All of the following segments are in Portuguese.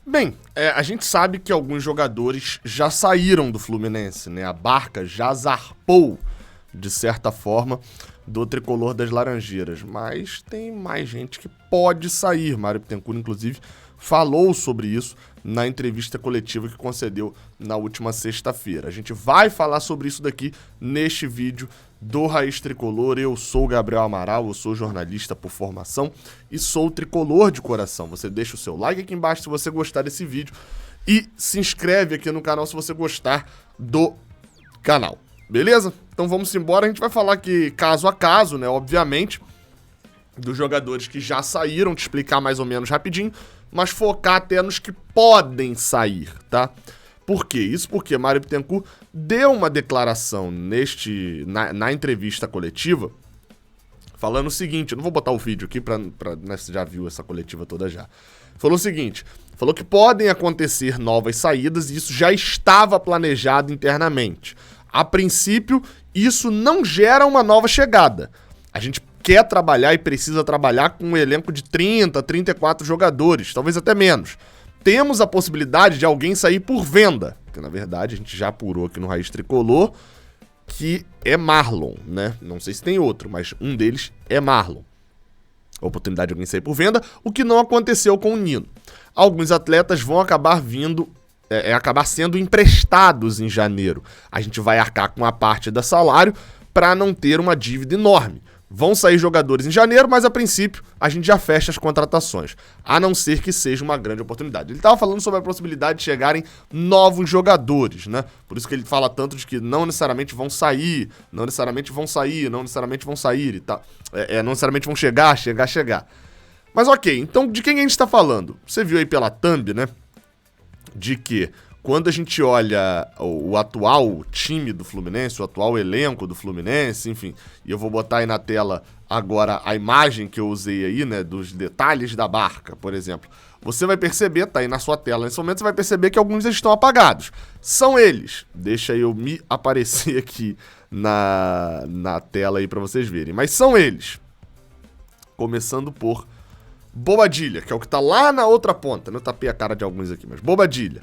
Bem, a gente sabe que alguns jogadores já saíram do Fluminense, né? A barca já zarpou, de certa forma, do tricolor das Laranjeiras. Mas tem mais gente que pode sair. Mário Bittencourt, inclusive, falou sobre isso na entrevista coletiva que concedeu na última sexta-feira. A gente vai falar sobre isso daqui neste vídeo do Raiz Tricolor. Eu sou o Gabriel Amaral, eu sou jornalista por formação e sou tricolor de coração. Você deixa o seu like aqui embaixo se você gostar desse vídeo e se inscreve aqui no canal se você gostar do canal, beleza? Então vamos embora, a gente vai falar aqui caso a caso, né, obviamente, dos jogadores que já saíram, te explicar mais ou menos rapidinho, mas focar até nos que podem sair, tá? Por quê? Isso porque Mário Bittencourt deu uma declaração na entrevista coletiva falando o seguinte, eu não vou botar o vídeo aqui né, você já viu essa coletiva toda já. Falou o seguinte, falou que podem acontecer novas saídas e isso já estava planejado internamente. A princípio, isso não gera uma nova chegada. A gente quer trabalhar e precisa trabalhar com um elenco de 30, 34 jogadores, talvez até menos. Temos a possibilidade de alguém sair por venda, que na verdade a gente já apurou aqui no Raiz Tricolor, que é Marlon, né? Não sei se tem outro, mas um deles é Marlon. A oportunidade de alguém sair por venda, o que não aconteceu com o Nino. Alguns atletas vão acabar acabar sendo emprestados em janeiro. A gente vai arcar com a parte do salário para não ter uma dívida enorme. Vão sair jogadores em janeiro, mas a princípio a gente já fecha as contratações, a não ser que seja uma grande oportunidade. Ele estava falando sobre a possibilidade de chegarem novos jogadores, né? Por isso que ele fala tanto de que não necessariamente vão sair, não necessariamente vão sair, não necessariamente vão sair e tal. Não necessariamente vão chegar. Mas ok, então de quem a gente está falando? Você viu aí pela thumb, né? De que quando a gente olha o atual time do Fluminense, o atual elenco do Fluminense, enfim, e eu vou botar aí na tela agora a imagem que eu usei aí, né, dos detalhes da barca, por exemplo. Você vai perceber, tá aí na sua tela nesse momento, você vai perceber que alguns estão apagados. São eles. Deixa eu me aparecer aqui na tela aí pra vocês verem. Mas são eles. Começando por Bobadilla, que é o que tá lá na outra ponta. Eu tapei a cara de alguns aqui, mas Bobadilla.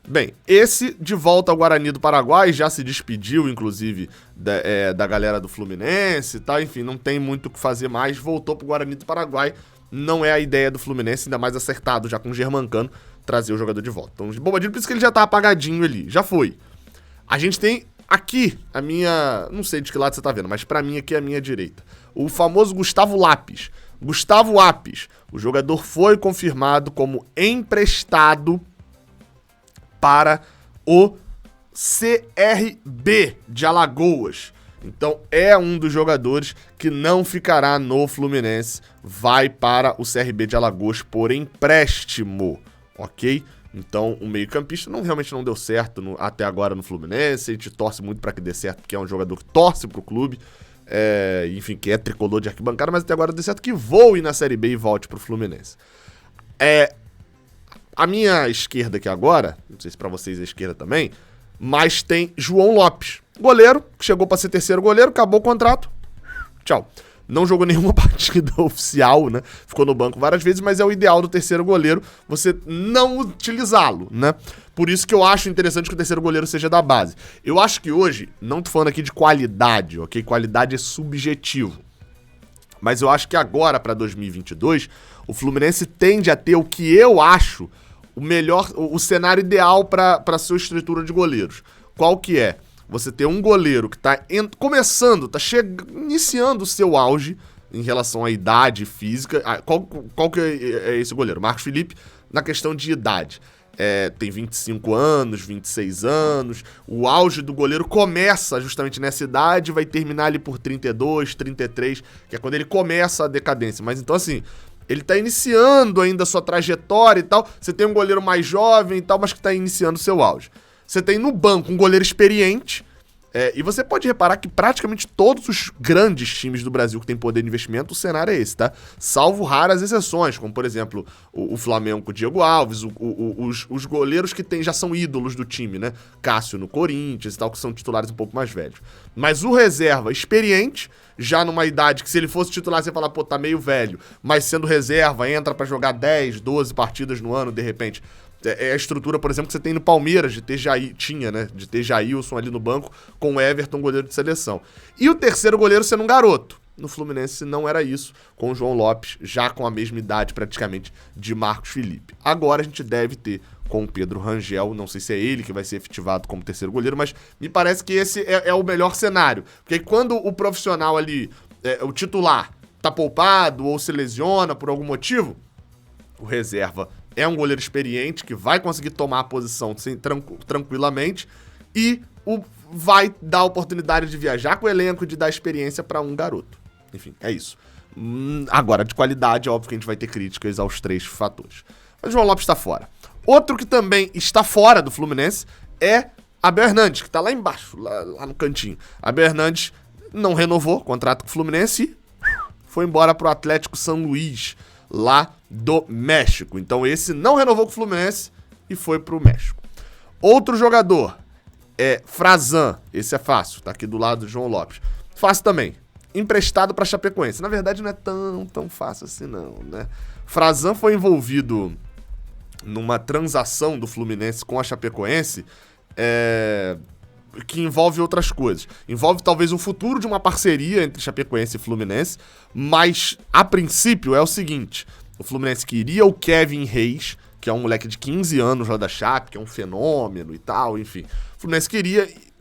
Bem, esse de volta ao Guarani do Paraguai, já se despediu, inclusive, da galera do Fluminense e tal, enfim, não tem muito o que fazer mais, voltou pro Guarani do Paraguai, não é a ideia do Fluminense, ainda mais acertado já com o Germancano, trazer o jogador de volta. Então, Bobadilla, por isso que ele já tá apagadinho ali, já foi. A gente tem aqui a minha, não sei de que lado você tá vendo, mas pra mim aqui é a minha direita, o famoso Gustavo Lopes. Gustavo Apes, o jogador foi confirmado como emprestado para o CRB de Alagoas. Então é um dos jogadores que não ficará no Fluminense, vai para o CRB de Alagoas por empréstimo, ok? Então o meio-campista realmente não deu certo até agora no Fluminense, a gente torce muito para que dê certo, porque é um jogador que torce pro clube, enfim, que é tricolor de arquibancada, mas até agora deu certo que voe na Série B e volte pro Fluminense. A minha esquerda aqui agora, não sei se pra vocês é esquerda também, mas tem João Lopes, goleiro, que chegou pra ser terceiro goleiro, acabou o contrato, tchau. Não jogou nenhuma partida oficial, né? Ficou no banco várias vezes, mas é o ideal do terceiro goleiro você não utilizá-lo, né? Por isso que eu acho interessante que o terceiro goleiro seja da base. Eu acho que hoje, não tô falando aqui de qualidade, ok? Qualidade é subjetivo. Mas eu acho que agora, pra 2022, o Fluminense tende a ter o que eu acho o cenário ideal para sua estrutura de goleiros. Qual que é? Você ter um goleiro que tá começando, iniciando o seu auge em relação à idade física. Qual que é esse goleiro? Marcos Felipe, na questão de idade. Tem 25 anos, 26 anos. O auge do goleiro começa justamente nessa idade, vai terminar ali por 32, 33, que é quando ele começa a decadência. Mas então assim, ele tá iniciando ainda a sua trajetória e tal. Você tem um goleiro mais jovem e tal, mas que tá iniciando o seu auge. Você tem no banco um goleiro experiente, e você pode reparar que praticamente todos os grandes times do Brasil que tem poder de investimento, o cenário é esse, tá? Salvo raras exceções, como por exemplo o Flamengo com o Diego Alves, os goleiros que já são ídolos do time, né? Cássio no Corinthians e tal, que são titulares um pouco mais velhos. Mas o reserva experiente, já numa idade que se ele fosse titular você ia falar, pô, tá meio velho, mas sendo reserva, entra pra jogar 10, 12 partidas no ano de repente, É a estrutura, por exemplo, que você tem no Palmeiras, de ter tinha, né? De ter Jailson ali no banco, com o Everton, goleiro de seleção. E o terceiro goleiro sendo um garoto. No Fluminense não era isso, com o João Lopes, já com a mesma idade praticamente de Marcos Felipe. Agora a gente deve ter com o Pedro Rangel, não sei se é ele que vai ser efetivado como terceiro goleiro, mas me parece que esse é o melhor cenário. Porque quando o profissional ali, o titular, tá poupado ou se lesiona por algum motivo, o reserva é um goleiro experiente que vai conseguir tomar a posição tranquilamente e vai dar a oportunidade de viajar com o elenco e de dar experiência para um garoto. Enfim, é isso. Agora, de qualidade, é óbvio que a gente vai ter críticas aos 3 fatores. Mas o João Lopes está fora. Outro que também está fora do Fluminense é Abel Hernandes, que está lá embaixo, lá no cantinho. Abel Hernandes não renovou o contrato com o Fluminense e foi embora para o Atlético São Luís, lá do México. Então esse não renovou com o Fluminense e foi para o México. Outro jogador é Frazan. Esse é fácil, tá aqui do lado do João Lopes. Fácil também. Emprestado para Chapecoense. Na verdade não é tão fácil assim não, né? Frazan foi envolvido numa transação do Fluminense com a Chapecoense que envolve outras coisas. Envolve talvez o futuro de uma parceria entre Chapecoense e Fluminense, mas a princípio é o seguinte: o Fluminense queria o Kevin Reis, que é um moleque de 15 anos lá da Chape, que é um fenômeno e tal, enfim. O Fluminense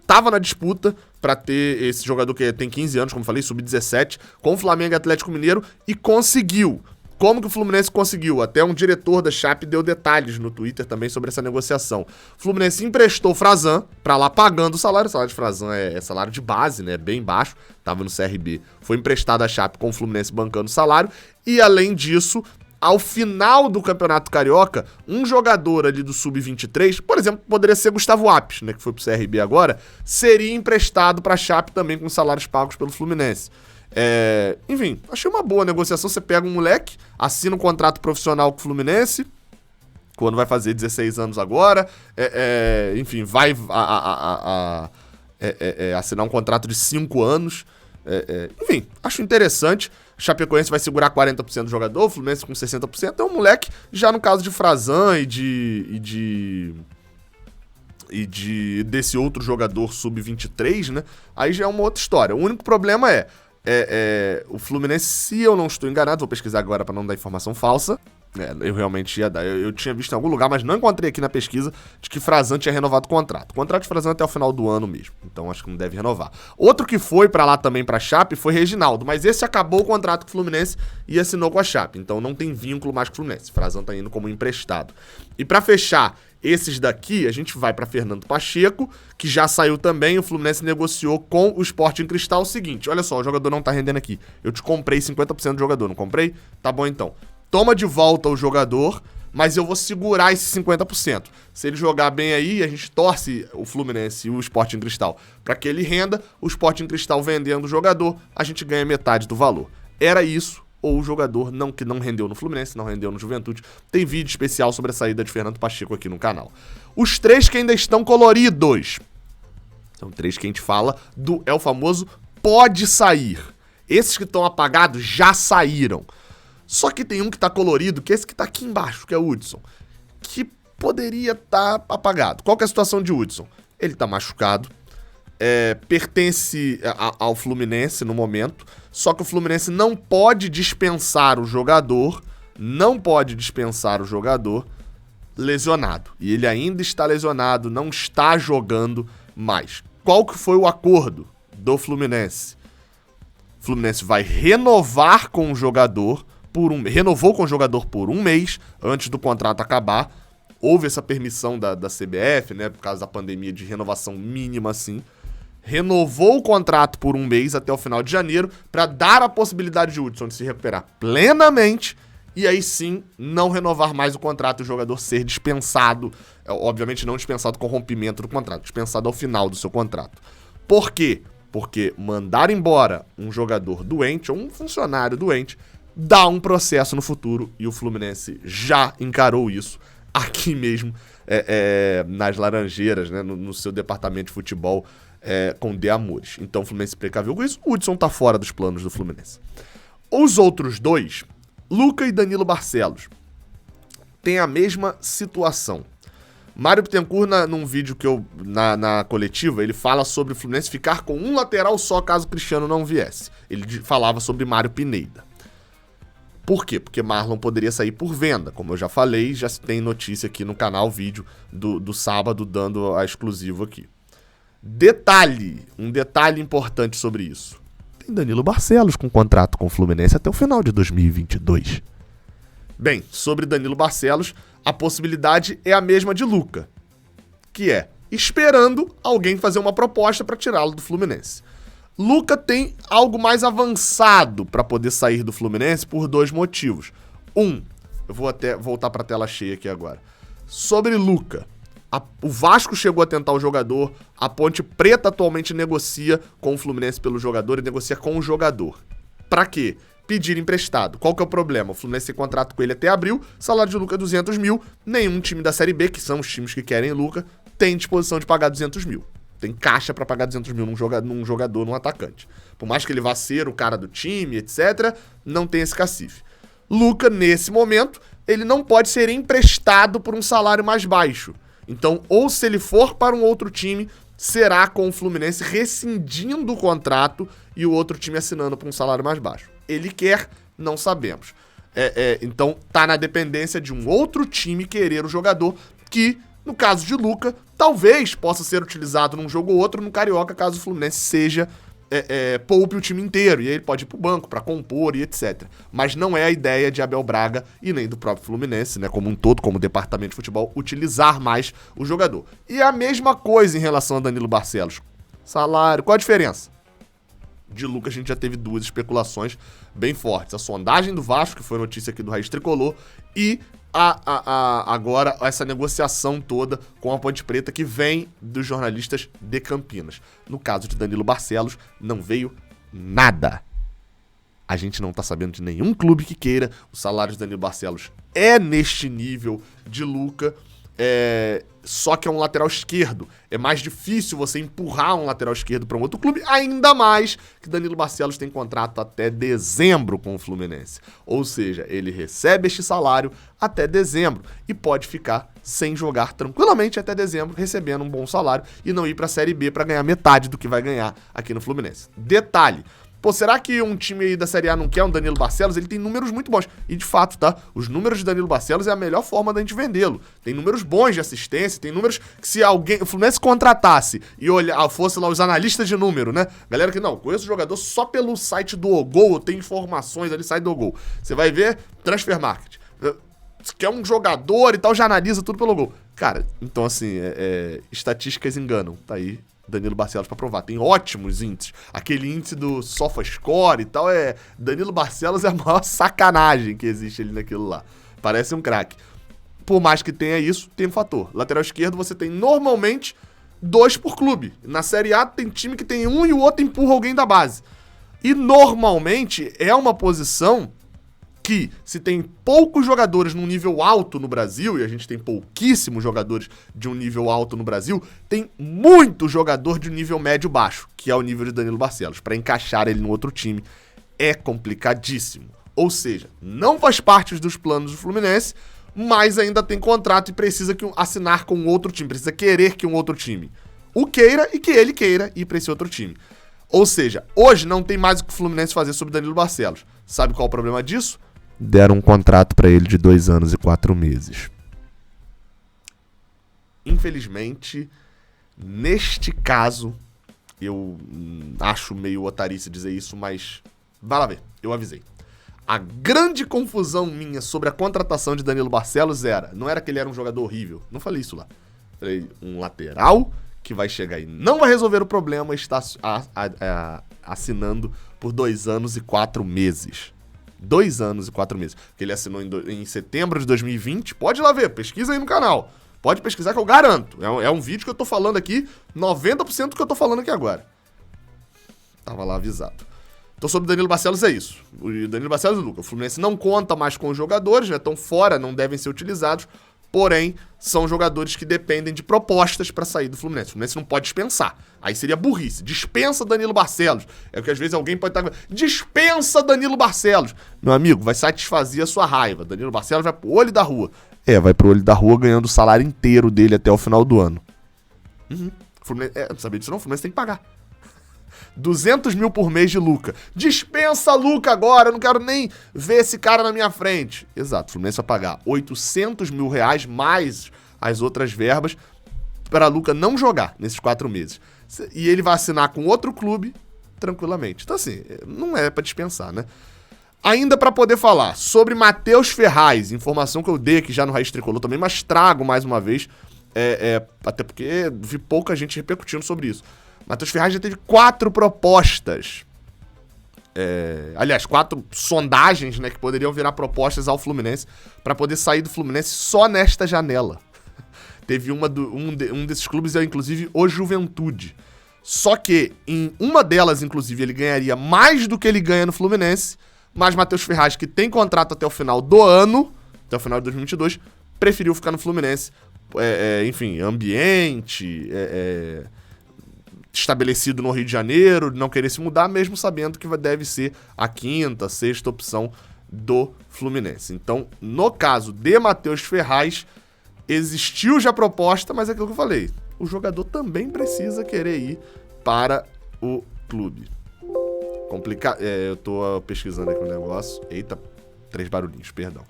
tava na disputa pra ter esse jogador que tem 15 anos, como falei, sub-17, com o Flamengo e Atlético Mineiro, e conseguiu. Como que o Fluminense conseguiu? Até um diretor da Chape deu detalhes no Twitter também sobre essa negociação. O Fluminense emprestou o Frazan pra lá pagando o salário. O salário de Frazan é salário de base, né? Bem baixo. Tava no CRB. Foi emprestado à Chape com o Fluminense bancando o salário. E além disso, ao final do Campeonato Carioca, um jogador ali do Sub-23, por exemplo, poderia ser Gustavo Apes, né? Que foi pro CRB agora, seria emprestado pra Chape também com salários pagos pelo Fluminense. Enfim, achei uma boa negociação. Você pega um moleque, assina um contrato profissional com o Fluminense, quando vai fazer 16 anos agora, enfim, vai assinar um contrato de 5 anos. Enfim, acho interessante. Chapecoense vai segurar 40% do jogador, o Fluminense com 60%. É um moleque, já no caso de Frazan desse outro jogador sub-23, né? Aí já é uma outra história. O único problema o Fluminense, se eu não estou enganado, vou pesquisar agora para não dar informação falsa. Eu realmente ia dar. Eu tinha visto em algum lugar, mas não encontrei aqui na pesquisa de que Frazan tinha renovado o contrato. O contrato de Frazan é até o final do ano mesmo, então acho que não deve renovar. Outro que foi para lá também, pra Chape, foi Reginaldo, mas esse acabou o contrato com o Fluminense e assinou com a Chape, então não tem vínculo mais com o Fluminense. Frazan tá indo como emprestado. E para fechar esses daqui, a gente vai para Fernando Pacheco, que já saiu também. O Fluminense negociou com o Sporting Cristal o seguinte: olha só, o jogador não tá rendendo aqui. Eu te comprei 50% do jogador, não comprei? Tá bom então. Toma de volta o jogador, mas eu vou segurar esses 50%. Se ele jogar bem aí, a gente torce o Fluminense e o Sporting Cristal para que ele renda. O Sporting Cristal vendendo o jogador, a gente ganha metade do valor. Era isso, ou o jogador que não rendeu no Fluminense, não rendeu no Juventude. Tem vídeo especial sobre a saída de Fernando Pacheco aqui no canal. Os 3 que ainda estão coloridos. São 3 que a gente fala é o famoso pode sair. Esses que estão apagados já saíram. Só que tem um que tá colorido, que é esse que tá aqui embaixo, que é o Hudson, que poderia estar apagado. Qual que é a situação de Hudson? Ele tá machucado, pertence ao Fluminense no momento, só que o Fluminense não pode dispensar o jogador lesionado. E ele ainda está lesionado, não está jogando mais. Qual que foi o acordo do Fluminense? O Fluminense vai renovar com o jogador renovou com o jogador por 1 mês antes do contrato acabar. Houve essa permissão da CBF, né, por causa da pandemia, de renovação mínima assim. Renovou o contrato por 1 mês até o final de janeiro para dar a possibilidade de Hudson de se recuperar plenamente e aí sim não renovar mais o contrato e o jogador ser dispensado. Obviamente não dispensado com rompimento do contrato, dispensado ao final do seu contrato. Por quê? Porque mandar embora um jogador doente ou um funcionário doente dá um processo no futuro, e o Fluminense já encarou isso aqui mesmo, nas Laranjeiras, né, no seu departamento de futebol, com De Amores. Então o Fluminense precaveu com isso. O Hudson tá fora dos planos do Fluminense. Os outros 2, Luca e Danilo Barcelos. tem a mesma situação. Mário Bittencourt, num vídeo que na coletiva, ele fala sobre o Fluminense ficar com um lateral só caso o Cristiano não viesse. Ele falava sobre Mário Pineda. Por quê? Porque Marlon poderia sair por venda. Como eu já falei, já tem notícia aqui no canal, vídeo do sábado, dando a exclusivo aqui. Um detalhe importante sobre isso. Tem Danilo Barcelos com contrato com o Fluminense até o final de 2022. Bem, sobre Danilo Barcelos, a possibilidade é a mesma de Luca, que é esperando alguém fazer uma proposta para tirá-lo do Fluminense. Luca tem algo mais avançado para poder sair do Fluminense por 2 motivos. Eu vou até voltar para a tela cheia aqui agora. Sobre Luca, o Vasco chegou a tentar o jogador, a Ponte Preta atualmente negocia com o Fluminense pelo jogador e negocia com o jogador. Para quê? Pedir emprestado. Qual que é o problema? O Fluminense tem contrato com ele até abril, salário de Luca é 200 mil, nenhum time da Série B, que são os times que querem Luca, tem disposição de pagar 200 mil. Tem caixa pra pagar 200 mil num jogador, num atacante. Por mais que ele vá ser o cara do time, etc., não tem esse cacife. Luca, nesse momento, ele não pode ser emprestado por um salário mais baixo. Então, ou se ele for para um outro time, será com o Fluminense rescindindo o contrato e o outro time assinando por um salário mais baixo. Ele quer, não sabemos. Então, tá na dependência de um outro time querer o jogador que, no caso de Luca, talvez possa ser utilizado num jogo ou outro no Carioca, caso o Fluminense seja poupe o time inteiro, e aí ele pode ir pro banco para compor e etc. Mas não é a ideia de Abel Braga e nem do próprio Fluminense, né, como um todo, como departamento de futebol, utilizar mais o jogador. E a mesma coisa em relação a Danilo Barcelos. Salário, qual a diferença? De Luca a gente já teve 2 especulações bem fortes. A sondagem do Vasco, que foi notícia aqui do Raiz Tricolor, e agora essa negociação toda com a Ponte Preta que vem dos jornalistas de Campinas. No caso de Danilo Barcelos, não veio nada. A gente não tá sabendo de nenhum clube que queira. O salário de Danilo Barcelos é neste nível de Luca. Só que é um lateral esquerdo. É mais difícil você empurrar um lateral esquerdo para um outro clube, ainda mais que Danilo Barcelos tem contrato até dezembro com o Fluminense. Ou seja, ele recebe este salário até dezembro e pode ficar sem jogar tranquilamente até dezembro, recebendo um bom salário e não ir para a Série B para ganhar metade do que vai ganhar aqui no Fluminense. Detalhe. Pô, será que um time aí da Série A não quer um Danilo Barcelos? Ele tem números muito bons. E de fato, tá? Os números de Danilo Barcelos é a melhor forma da gente vendê-lo. Tem números bons de assistência, tem números que se alguém, o Fluminense contratasse e fosse lá os analistas de número, né? Galera que não, conheço o jogador só pelo site do Ogol, tem informações ali, site do Ogol. Você vai ver Transfer Market. Se quer um jogador e tal, já analisa tudo pelo Ogol. Cara, então assim, estatísticas enganam. Tá aí Danilo Barcelos pra provar. Tem ótimos índices. Aquele índice do SofaScore e tal, Danilo Barcelos é a maior sacanagem que existe ali naquilo lá. Parece um craque. Por mais que tenha isso, tem um fator. Lateral esquerdo você tem normalmente 2 por clube. Na Série A tem time que tem um e o outro empurra alguém da base. E normalmente é uma posição que, se tem poucos jogadores num nível alto no Brasil, e a gente tem pouquíssimos jogadores de um nível alto no Brasil, tem muito jogador de um nível médio-baixo, que é o nível de Danilo Barcelos. Para encaixar ele no outro time é complicadíssimo. Ou seja, não faz parte dos planos do Fluminense, mas ainda tem contrato e precisa assinar com outro time, precisa querer que um outro time o queira e que ele queira ir para esse outro time. Ou seja, hoje não tem mais o que o Fluminense fazer sobre Danilo Barcelos. Sabe qual é o problema disso? Deram um contrato pra ele de 2 anos e 4 meses. Infelizmente, neste caso, eu acho meio otarice dizer isso, mas vai lá ver, eu avisei. A grande confusão minha sobre a contratação de Danilo Barcelos não era que ele era um jogador horrível, não falei isso lá. Falei, um lateral que vai chegar e não vai resolver o problema, está assinando por 2 anos e 4 meses. 2 anos e 4 meses. Que ele assinou em setembro de 2020. Pode ir lá ver, pesquisa aí no canal. Pode pesquisar que eu garanto. É um vídeo que eu tô falando aqui, 90% do que eu tô falando aqui agora. Tava lá avisado. Então sobre o Danilo Barcelos é isso. O Danilo Barcelos e o Luca. O Fluminense não conta mais com os jogadores, né? Estão fora, não devem ser utilizados. Porém, são jogadores que dependem de propostas para sair do Fluminense. O Fluminense não pode dispensar. Aí seria burrice. Dispensa Danilo Barcelos. É o que às vezes alguém pode estar... Dispensa Danilo Barcelos. Meu amigo, vai satisfazer a sua raiva. Danilo Barcelos vai pro olho da rua. Vai pro olho da rua ganhando o salário inteiro dele até o final do ano. Fluminense, não sabia disso não, o Fluminense tem que pagar. 200 mil por mês de Luca. Dispensa Luca agora, eu não quero nem ver esse cara na minha frente. Exato, o Fluminense vai pagar 800 mil reais mais as outras verbas para Luca não jogar nesses 4 meses. E ele vai assinar com outro clube tranquilamente. Então assim, não é para dispensar, né? Ainda para poder falar sobre Matheus Ferraz, informação que eu dei aqui já no Raiz Tricolor também, mas trago mais uma vez, até porque vi pouca gente repercutindo sobre isso. Matheus Ferraz já teve 4 propostas. Aliás, 4 sondagens, né, que poderiam virar propostas ao Fluminense para poder sair do Fluminense só nesta janela. Teve um desses clubes, inclusive, o Juventude. Só que em uma delas, inclusive, ele ganharia mais do que ele ganha no Fluminense, mas Matheus Ferraz, que tem contrato até o final do ano, até o final de 2022, preferiu ficar no Fluminense. Enfim, ambiente... estabelecido no Rio de Janeiro, não querer se mudar, mesmo sabendo que deve ser a 5ª, 6ª opção do Fluminense. Então, no caso de Matheus Ferraz, existiu já proposta, mas é aquilo que eu falei, o jogador também precisa querer ir para o clube. Complicado. Eu tô pesquisando aqui um negócio. Eita, 3 barulhinhos, perdão.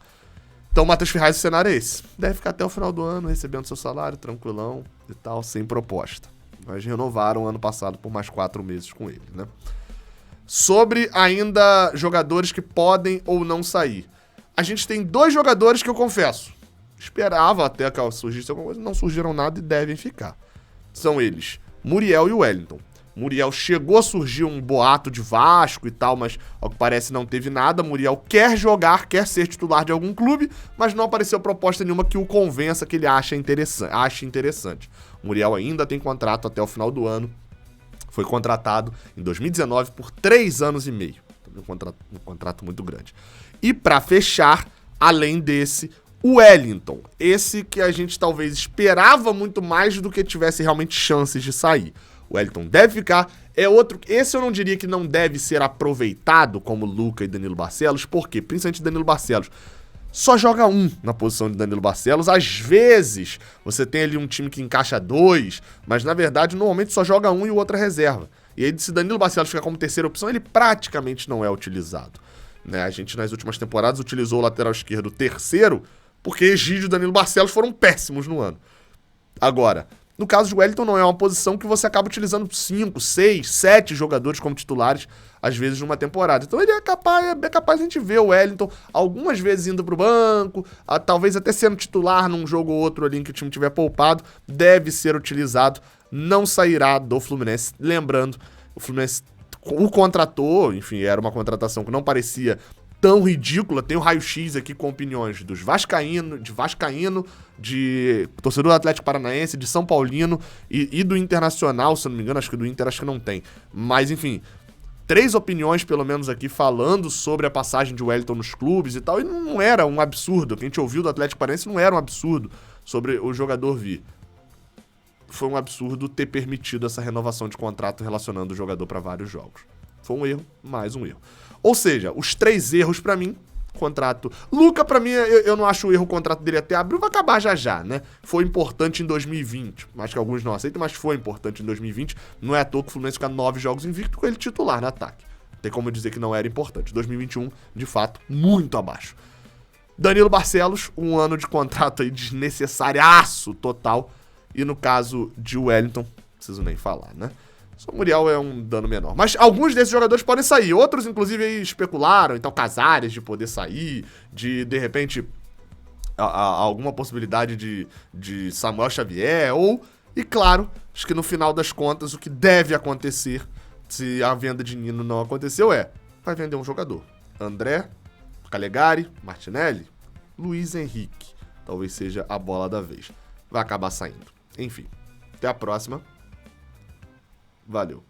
Então, Matheus Ferraz, o cenário é esse. Deve ficar até o final do ano recebendo seu salário, tranquilão e tal, sem proposta. Mas renovaram ano passado por mais 4 meses com ele, né? Sobre ainda jogadores que podem ou não sair. A gente tem 2 jogadores que eu confesso, esperava até que surgisse alguma coisa, não surgiram nada e devem ficar. São eles, Muriel e Wellington. Muriel chegou a surgir um boato de Vasco e tal, mas ao que parece não teve nada. Muriel quer jogar, quer ser titular de algum clube, mas não apareceu proposta nenhuma que o convença, que ele ache interessante. Muriel ainda tem contrato até o final do ano. Foi contratado em 2019 por 3 anos e meio. Um contrato muito grande. E para fechar, além desse, o Wellington. Esse que a gente talvez esperava muito mais do que tivesse realmente chances de sair. O Wellington deve ficar, esse eu não diria que não deve ser aproveitado como Luca e Danilo Barcelos, porque, principalmente Danilo Barcelos, só joga um na posição de Danilo Barcelos, às vezes você tem ali um time que encaixa 2, mas na verdade normalmente só joga um e o outro é reserva. E aí se Danilo Barcelos ficar como terceira opção, ele praticamente não é utilizado, né? A gente nas últimas temporadas utilizou o lateral esquerdo terceiro, porque Egídio e Danilo Barcelos foram péssimos no ano. Agora, no caso de Wellington, não é uma posição que você acaba utilizando 5, 6, 7 jogadores como titulares, às vezes, numa temporada. Então ele é capaz de a gente ver o Wellington algumas vezes indo pro banco, talvez até sendo titular num jogo ou outro ali em que o time tiver poupado, deve ser utilizado, não sairá do Fluminense. Lembrando, o Fluminense o contratou, enfim, era uma contratação que não parecia tão ridícula. Tem o raio-x aqui com opiniões dos vascaíno, de torcedor do Atlético Paranaense, de São Paulino e do Internacional, se eu não me engano, acho que do Inter acho que não tem. Mas, enfim, 3 opiniões, pelo menos aqui, falando sobre a passagem de Wellington nos clubes e tal, e não era um absurdo. O que a gente ouviu do Atlético Paranaense não era um absurdo sobre o jogador vir. Foi um absurdo ter permitido essa renovação de contrato relacionando o jogador para vários jogos. Foi um erro, mais um erro. Ou seja, os 3 erros pra mim, contrato... Luca, pra mim, eu não acho o erro o contrato dele até abril, vai acabar já, né? Foi importante em 2020, acho que alguns não aceitam, mas foi importante em 2020. Não é à toa que o Fluminense fica 9 jogos invicto com ele titular no ataque. Tem como dizer que não era importante. 2021, de fato, muito abaixo. Danilo Barcelos, um ano de contrato aí desnecessariaço total. E no caso de Wellington, não preciso nem falar, né? Só o Muriel é um dano menor. Mas alguns desses jogadores podem sair. Outros, inclusive, aí especularam. Então, Casares de poder sair. De repente, alguma possibilidade de Samuel Xavier. E claro, acho que no final das contas, o que deve acontecer, se a venda de Nino não aconteceu, vai vender um jogador. André, Calegari, Martinelli, Luiz Henrique. Talvez seja a bola da vez. Vai acabar saindo. Enfim, até a próxima. Valeu.